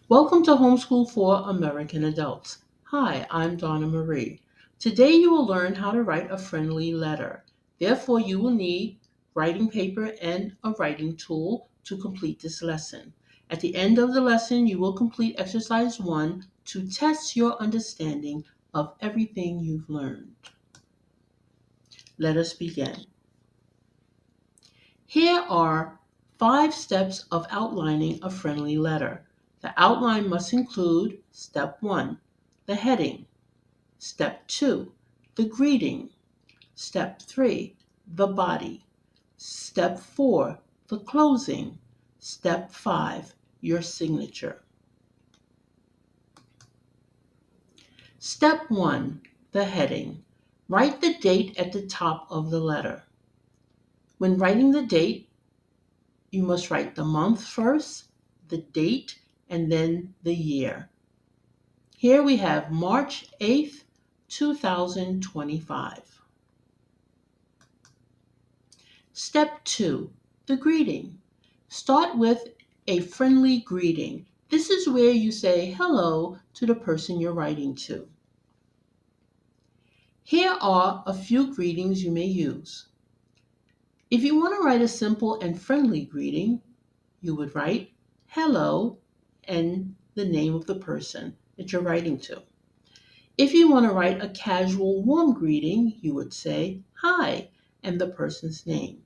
Welcome to Homeschool for American Adults. Hi, I'm Donna Marie. Today you will learn how to write a friendly letter. Therefore, you will need writing paper and a writing tool to complete this lesson. At the end of the lesson, you will complete exercise 1 to test your understanding of everything you've learned. Let us begin. Here are 5 steps of outlining a friendly letter. The outline must include Step 1, the heading; Step 2, the greeting; Step 3, the body; Step 4, the closing; Step 5, your signature. Step 1, the heading. Write the date at the top of the letter. When writing the date, you must write the month first, the date, and then the year. Here we have March 8th, 2025. Step 2, the greeting. Start with a friendly greeting. This is where you say hello to the person you're writing to. Here are a few greetings you may use. If you want to write a simple and friendly greeting, you would write hello and the name of the person that you're writing to. If you want to write a casual, warm greeting, you would say hi and the person's name.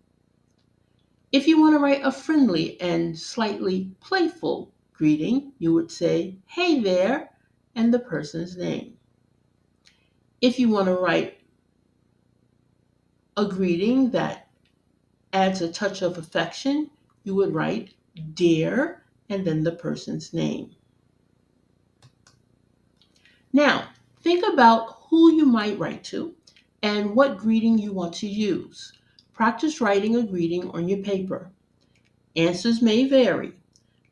If you want to write a friendly and slightly playful greeting, you would say hey there and the person's name. If you want to write a greeting that adds a touch of affection, you would write dear and then the person's name. Now, think about who you might write to and what greeting you want to use. Practice writing a greeting on your paper. Answers may vary.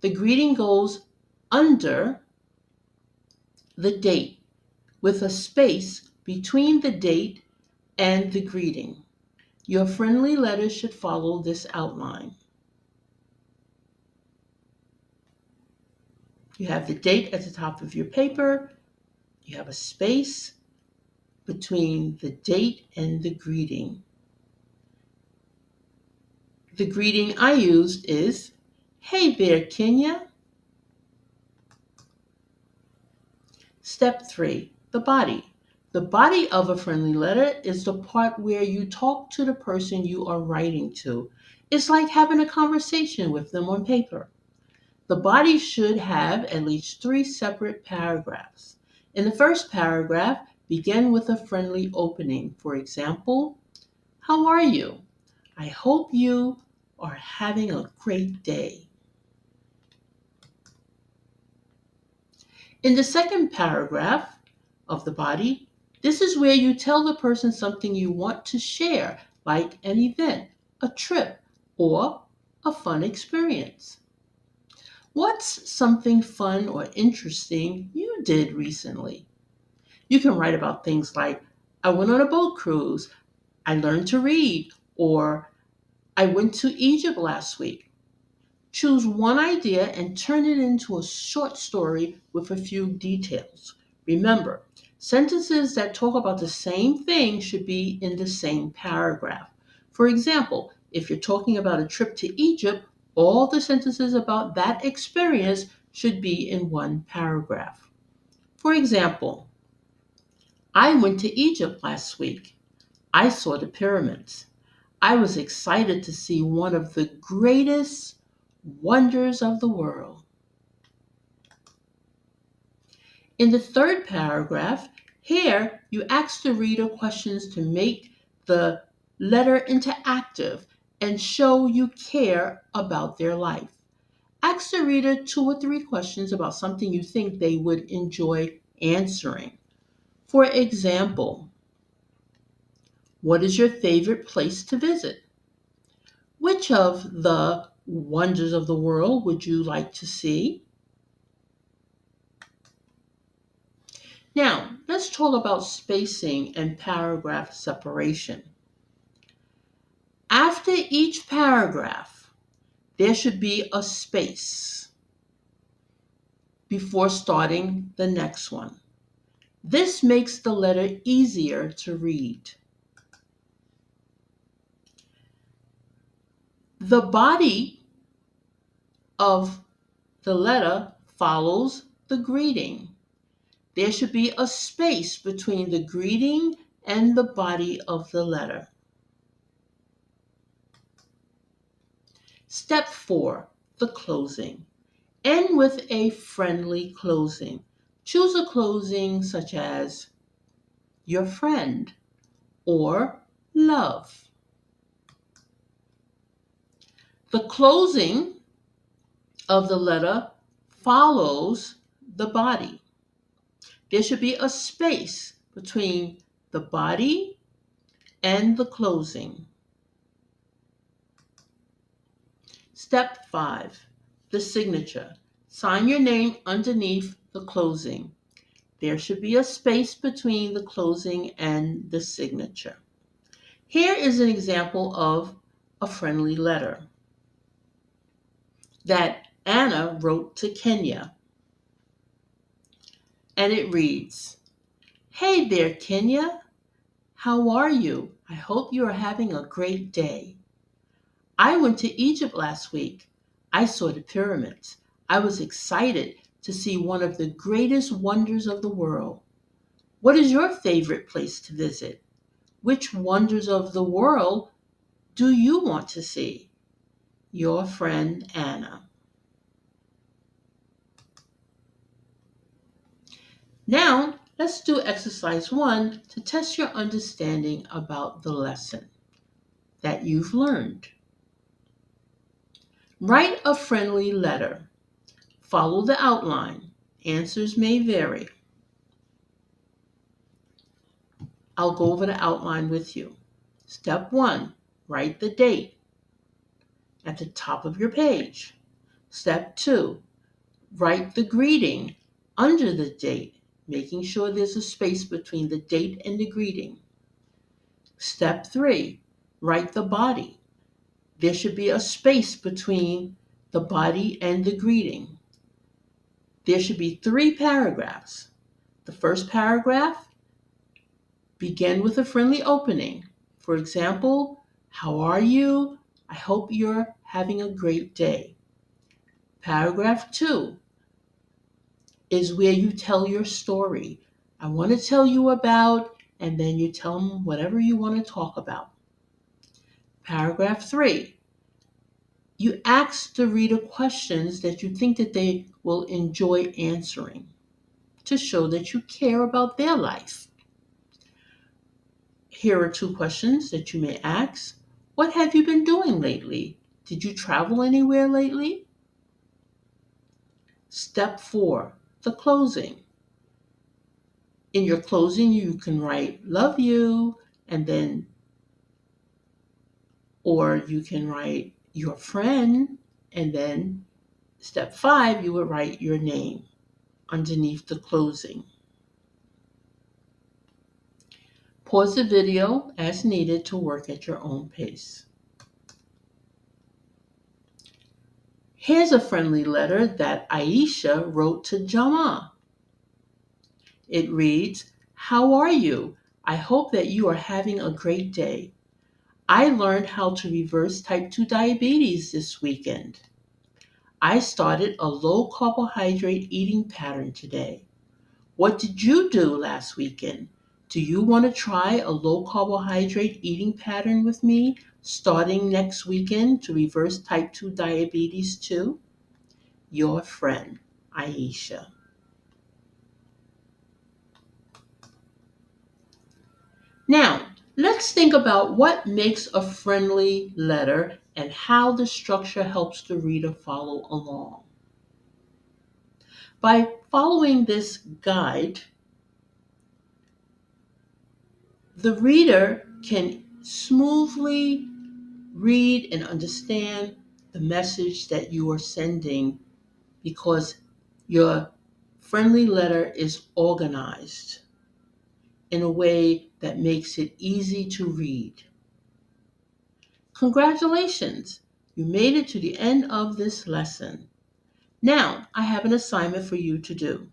The greeting goes under the date with a space between the date and the greeting. Your friendly letter should follow this outline. You have the date at the top of your paper. You have a space between the date and the greeting. The greeting I used is, hey there, Kenya. Step 3, the body. The body of a friendly letter is the part where you talk to the person you are writing to. It's like having a conversation with them on paper. The body should have at least 3 separate paragraphs. In the first paragraph, begin with a friendly opening. For example, how are you? I hope you are having a great day. In the second paragraph of the body, this is where you tell the person something you want to share, like an event, a trip, or a fun experience. What's something fun or interesting you did recently? You can write about things like, I went on a boat cruise, I learned to read, or I went to Egypt last week. Choose one idea and turn it into a short story with a few details. Remember, sentences that talk about the same thing should be in the same paragraph. For example, if you're talking about a trip to Egypt, all the sentences about that experience should be in one paragraph. For example, I went to Egypt last week. I saw the pyramids. I was excited to see one of the greatest wonders of the world. In the third paragraph, here you ask the reader questions to make the letter interactive and show you care about their life. Ask the reader 2 or 3 questions about something you think they would enjoy answering. For example, what is your favorite place to visit? Which of the wonders of the world would you like to see? Now, let's talk about spacing and paragraph separation. After each paragraph, there should be a space. before starting the next one. This makes the letter easier to read. The body of the letter follows the greeting. There should be a space between the greeting and the body of the letter. Step 4, the closing. End with a friendly closing. Choose a closing such as your friend or love. The closing of the letter follows the body. There should be a space between the body and the closing. Step 5, the signature. Sign your name underneath the closing. There should be a space between the closing and the signature. Here is an example of a friendly letter that Anna wrote to Kenya. And it reads, "Hey there, Kenya. How are you? I hope you are having a great day. I went to Egypt last week. I saw the pyramids. I was excited to see one of the greatest wonders of the world. What is your favorite place to visit? Which wonders of the world do you want to see? Your friend Anna." Now, let's do exercise 1 to test your understanding about the lesson that you've learned. Write a friendly letter. Follow the outline. Answers may vary. I'll go over the outline with you. Step 1, write the date at the top of your page. Step 2, write the greeting under the date, making sure there's a space between the date and the greeting. Step 3, write the body. There should be a space between the body and the greeting. There should be 3 paragraphs. The first paragraph, begin with a friendly opening. For example, how are you? I hope you're having a great day. Paragraph 2 is where you tell your story. I want to tell you about, and then you tell them whatever you want to talk about. Paragraph 3, you ask the reader questions that you think that they will enjoy answering to show that you care about their life. Here are 2 questions that you may ask. What have you been doing lately? Did you travel anywhere lately? Step 4, the closing. In your closing, you can write, love you, and then, or you can write your friend, and then step 5, you would write your name underneath the closing. Pause the video as needed to work at your own pace. Here's a friendly letter that Aisha wrote to Jama. It reads, "How are you? I hope that you are having a great day. I learned how to reverse type 2 diabetes this weekend. I started a low carbohydrate eating pattern today. What did you do last weekend? Do you want to try a low carbohydrate eating pattern with me starting next weekend to reverse type 2 diabetes too? Your friend, Aisha." Now, let's think about what makes a friendly letter and how the structure helps the reader follow along. By following this guide, the reader can smoothly read and understand the message that you are sending because your friendly letter is organized in a way that makes it easy to read. Congratulations! You made it to the end of this lesson. Now, I have an assignment for you to do.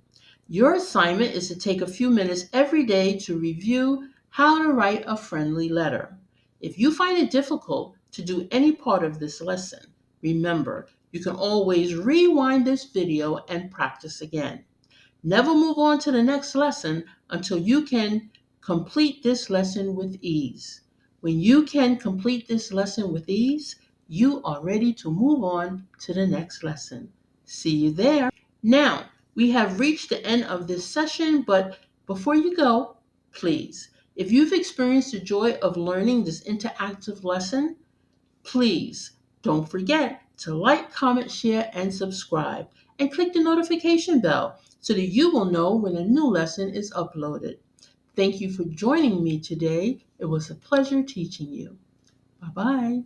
Your assignment is to take a few minutes every day to review how to write a friendly letter. If you find it difficult to do any part of this lesson, remember, you can always rewind this video and practice again. Never move on to the next lesson until you can complete this lesson with ease. When you can complete this lesson with ease, you are ready to move on to the next lesson. See you there. Now, we have reached the end of this session, but before you go, please, if you've experienced the joy of learning this interactive lesson, please don't forget to like, comment, share, and subscribe, and click the notification bell so that you will know when a new lesson is uploaded. Thank you for joining me today. It was a pleasure teaching you. Bye-bye.